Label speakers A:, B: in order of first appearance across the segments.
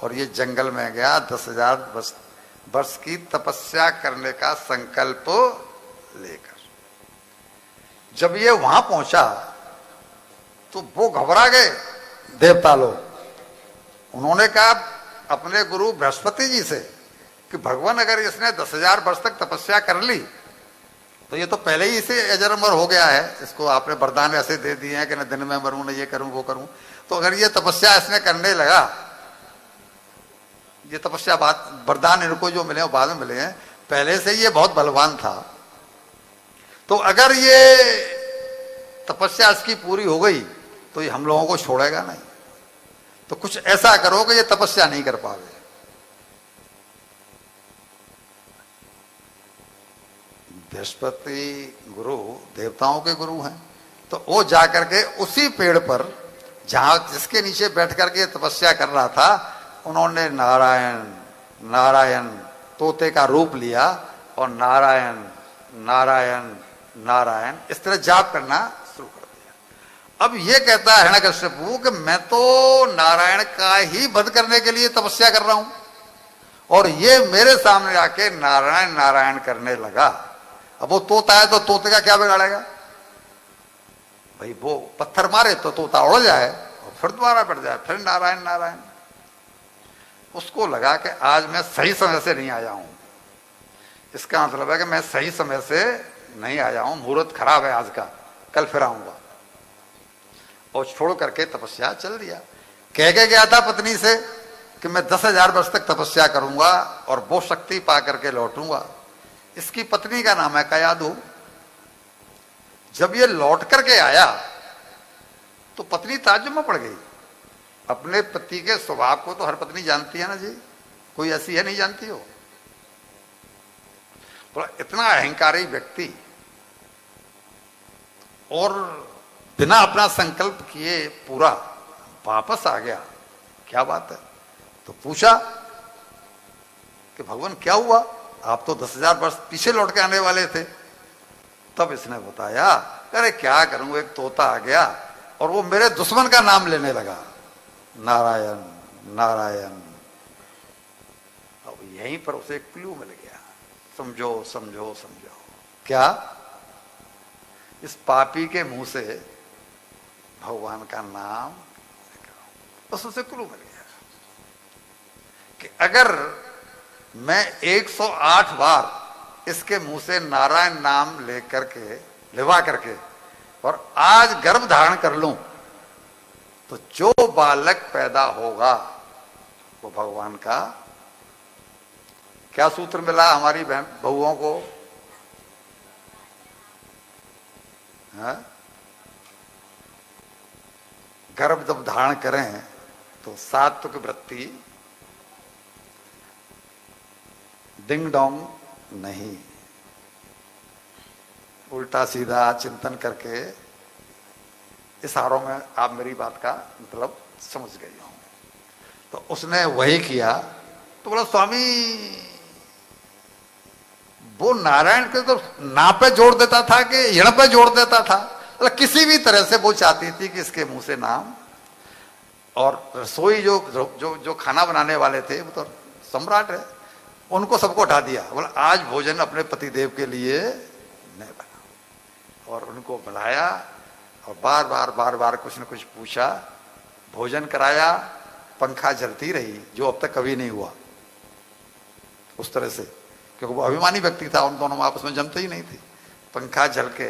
A: और ये जंगल में गया 10,000 वर्ष की तपस्या करने का संकल्प लेकर। जब ये वहां पहुंचा तो वो घबरा गए देवता लोग। उन्होंने कहा अपने गुरु बृहस्पति जी से कि भगवान अगर इसने 10,000 वर्ष तक तपस्या कर ली तो ये तो पहले ही इसे अजर अमर हो गया है, इसको आपने वरदान ऐसे दे दिए हैं कि न दिन में मरूं न ये करूं वो करूं, तो अगर ये तपस्या इसने करने लगा, ये तपस्या बात वरदान इनको जो मिले वो बाद में मिले हैं, पहले से ये बहुत बलवान था, तो अगर ये तपस्या इसकी पूरी हो गई तो ये हम लोगों को छोड़ेगा नहीं, तो कुछ ऐसा करो कि ये तपस्या नहीं कर पावे। बृहस्पति गुरु देवताओं के गुरु हैं, तो वो जाकर के उसी पेड़ पर जहां जिसके नीचे बैठ करके तपस्या कर रहा था, उन्होंने नारायण नारायण तोते का रूप लिया और नारायण नारायण नारायण इस तरह जाप करना शुरू कर दिया। अब ये कहता है हिरण्यकश्यपु कि मैं तो नारायण का ही वध करने के लिए तपस्या कर रहा हूं और ये मेरे सामने आके नारायण नारायण करने लगा। अब वो तोता है तो तोते का क्या बिगाड़ेगा भाई, वो पत्थर मारे तो तोता उड़ जाए और फिर दोबारा बढ़ जाए, फिर नारायण नारायण। उसको लगा कि आज मैं सही समय से नहीं आया हूं, इसका मतलब है कि मैं सही समय से नहीं आया हूं, मुहूर्त खराब है आज का, कल फिर आऊंगा। और छोड़ करके तपस्या चल दिया। कह के गया था पत्नी से कि मैं 10,000 वर्ष तक तपस्या करूंगा और वो शक्ति पा करके लौटूंगा। इसकी पत्नी का नाम है कयाधु। जब ये लौट करके आया तो पत्नी ताज्जुब में पड़ गई। अपने पति के स्वभाव को तो हर पत्नी जानती है ना जी, कोई ऐसी है नहीं जानती हो। तो इतना अहंकारी व्यक्ति और बिना अपना संकल्प किए पूरा वापस आ गया, क्या बात है। तो पूछा कि भगवान क्या हुआ, आप तो 10,000 वर्ष पीछे लौट के आने वाले थे। तब इसने बताया, अरे क्या करूं, एक तोता आ गया और वो मेरे दुश्मन का नाम लेने लगा, नारायण नारायण। अब यहीं पर उसे एक क्लू मिल गया, समझो समझो समझो। क्या, इस पापी के मुंह से भगवान का नाम, बस उसे क्लू मिल गया कि अगर मैं 108 बार इसके मुंह से नारायण नाम लेकर के लिवा करके और आज गर्भ धारण कर लूं तो जो बालक पैदा होगा वो भगवान का। क्या सूत्र मिला हमारी बहन बहुओं को, है? गर्भ जब धारण करें तो सात्विक वृत्ति, डिंग डोंग नहीं, उल्टा सीधा चिंतन करके। इशारों में आप मेरी बात का मतलब समझ गई हो। तो उसने वही किया। तो बोला स्वामी वो नारायण के तो ना पे जोड़ देता था कि यण पे जोड़ देता था, मतलब किसी भी तरह से वो चाहती थी कि इसके मुंह से नाम। और रसोई जो जो जो खाना बनाने वाले थे वो तो सम्राट है, उनको सबको उठा दिया। बोला आज भोजन अपने पतिदेव के लिए नहीं बना। और उनको बुलाया और बार बार बार बार कुछ न कुछ पूछा, भोजन कराया, पंखा जलती रही जो अब तक कभी नहीं हुआ उस तरह से, क्योंकि वो अभिमानी व्यक्ति था, उन दोनों में आपस में जमते ही नहीं थे। पंखा जल के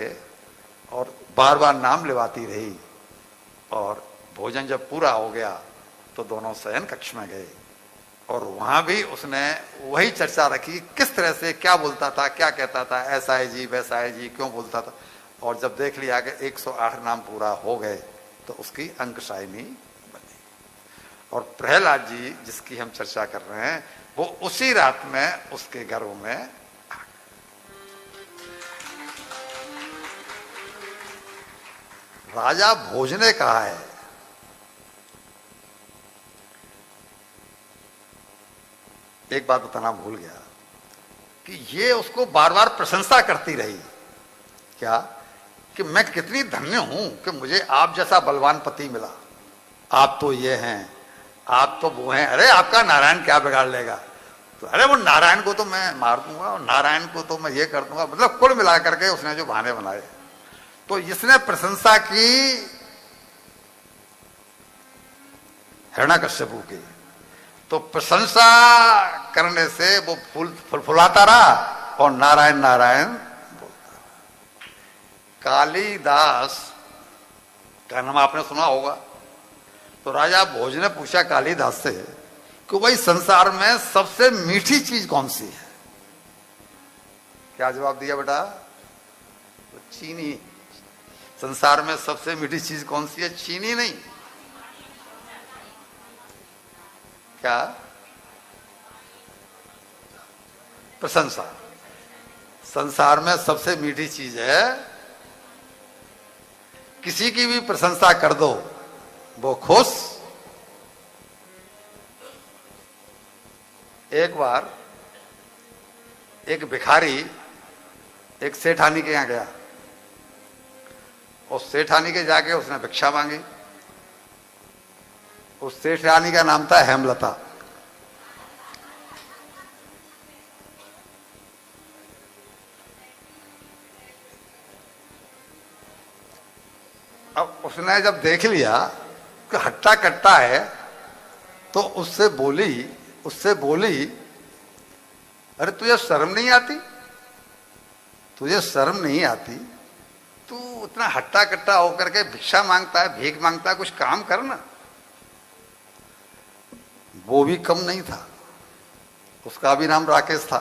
A: और बार बार नाम लिवाती रही। और भोजन जब पूरा हो गया तो दोनों शयन कक्ष में गए और वहां भी उसने वही चर्चा रखी, किस तरह से क्या बोलता था, क्या कहता था, ऐसा है जी वैसा है जी, क्यों बोलता था। और जब देख लिया कि 108 नाम पूरा हो गए तो उसकी अंकशायनी बनी। और प्रहलाद जी जिसकी हम चर्चा कर रहे हैं वो उसी रात में उसके गर्भ में आ गए। राजा भोज ने कहा है एक बात बताना भूल गया कि ये उसको बार बार प्रशंसा करती रही, क्या कि मैं कितनी धन्य हूं कि मुझे आप जैसा बलवान पति मिला। आप तो ये हैं, आप तो वो हैं, अरे आपका नारायण क्या बिगाड़ लेगा, तो अरे वो नारायण को तो मैं मार दूंगा और नारायण को तो मैं ये कर दूंगा, मतलब कुल मिला करके उसने जो बहाने बनाए। तो इसने प्रशंसा की हिरण्यकश्यपु की, तो प्रशंसा करने से वो फुलफुलाता रहा और नारायण नारायण बोलता रहा। कालिदास का नाम आपने सुना होगा। तो राजा भोज ने पूछा कालिदास से कि भाई संसार में सबसे मीठी चीज कौन सी है? क्या जवाब दिया बेटा? चीनी। संसार में सबसे मीठी चीज कौन सी है? चीनी नहीं। क्या? प्रशंसा। संसार में सबसे मीठी चीज है, किसी की भी प्रशंसा कर दो वो खुश। एक बार एक भिखारी एक सेठानी के यहां गया और सेठानी के जाके उसने भिक्षा मांगी। उस सेठानी का नाम था हेमलता। अब उसने जब देख लिया कि हट्टा कट्टा है तो उससे बोली अरे तुझे शर्म नहीं आती? तुझे शर्म नहीं आती? तू उतना हट्टा कट्टा होकर के भिक्षा मांगता है, भीख मांगता है, कुछ काम कर ना। वो भी कम नहीं था, उसका भी नाम राकेश था।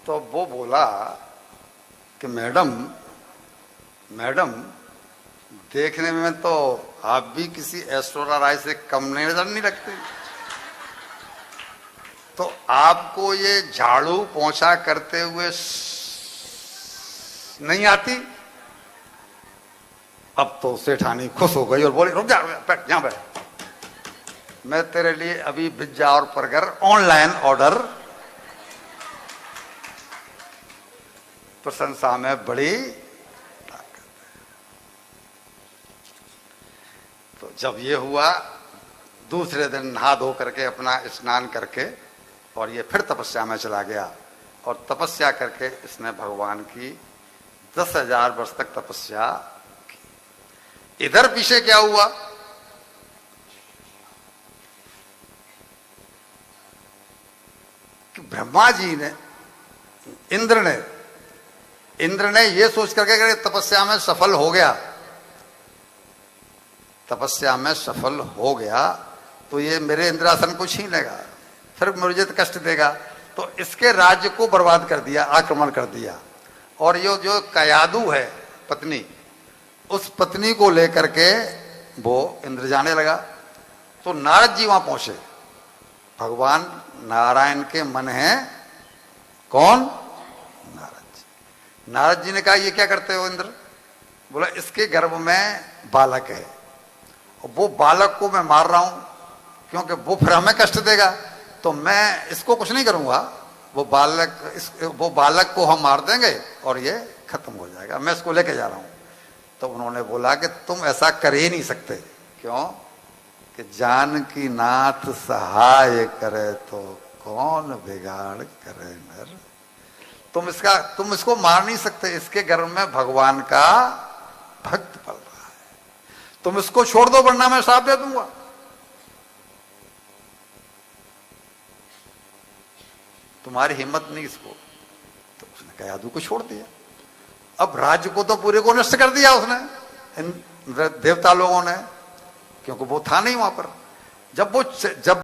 A: तो वो बोला कि मैडम देखने में तो आप भी किसी ऐश्वर्या राय से कम नजर नहीं लगते, तो आपको ये झाड़ू पोंछा करते हुए नहीं आती? अब तो सेठानी खुश हो गई और बोली रुक जा, बैठ यहां बैठ, मैं तेरे लिए अभी पिज्जा और बर्गर ऑनलाइन ऑर्डर। प्रशंसा में बड़ी ताकत है। तो जब ये हुआ, दूसरे दिन नहा धो करके अपना स्नान करके और ये फिर तपस्या में चला गया और तपस्या करके इसने भगवान की 10,000 वर्ष तक तपस्या की। इधर पीछे क्या हुआ कि ब्रह्मा जी ने, इंद्र ने ये सोच करके कि तपस्या में सफल हो गया, तपस्या में सफल हो गया तो ये मेरे इंद्रासन को छीन लेगा, फिर मुझे तो कष्ट देगा, तो इसके राज्य को बर्बाद कर दिया, आक्रमण कर दिया। और ये जो कयादू है पत्नी, उस पत्नी को लेकर के वो इंद्र जाने लगा। तो नारद जी वहां पहुंचे। भगवान नारायण के मन है कौन? नारद जी ने कहा ये क्या करते हो इंद्र? बोला इसके गर्भ में बालक है और वो बालक को मैं मार रहा हूं क्योंकि वो फिर हमें कष्ट देगा, तो मैं इसको कुछ नहीं करूंगा, वो बालक को हम मार देंगे और ये खत्म हो जाएगा, मैं इसको लेके जा रहा हूं। तो उन्होंने बोला कि तुम ऐसा कर ही नहीं सकते। क्यों? कि जानकी नाथ सहाय करे तो कौन बिगाड़ करे नर। तुम इसको मार नहीं सकते, इसके गर्भ में भगवान का भक्त पल रहा है, तुम इसको छोड़ दो वरना मैं श्राप दे दूंगा। तुम्हारी हिम्मत नहीं इसको। तो उसने कयादू को छोड़ दिया। अब राज्य को तो पूरे को नष्ट कर दिया उसने, देवता लोगों ने, क्योंकि वो था नहीं वहां पर। जब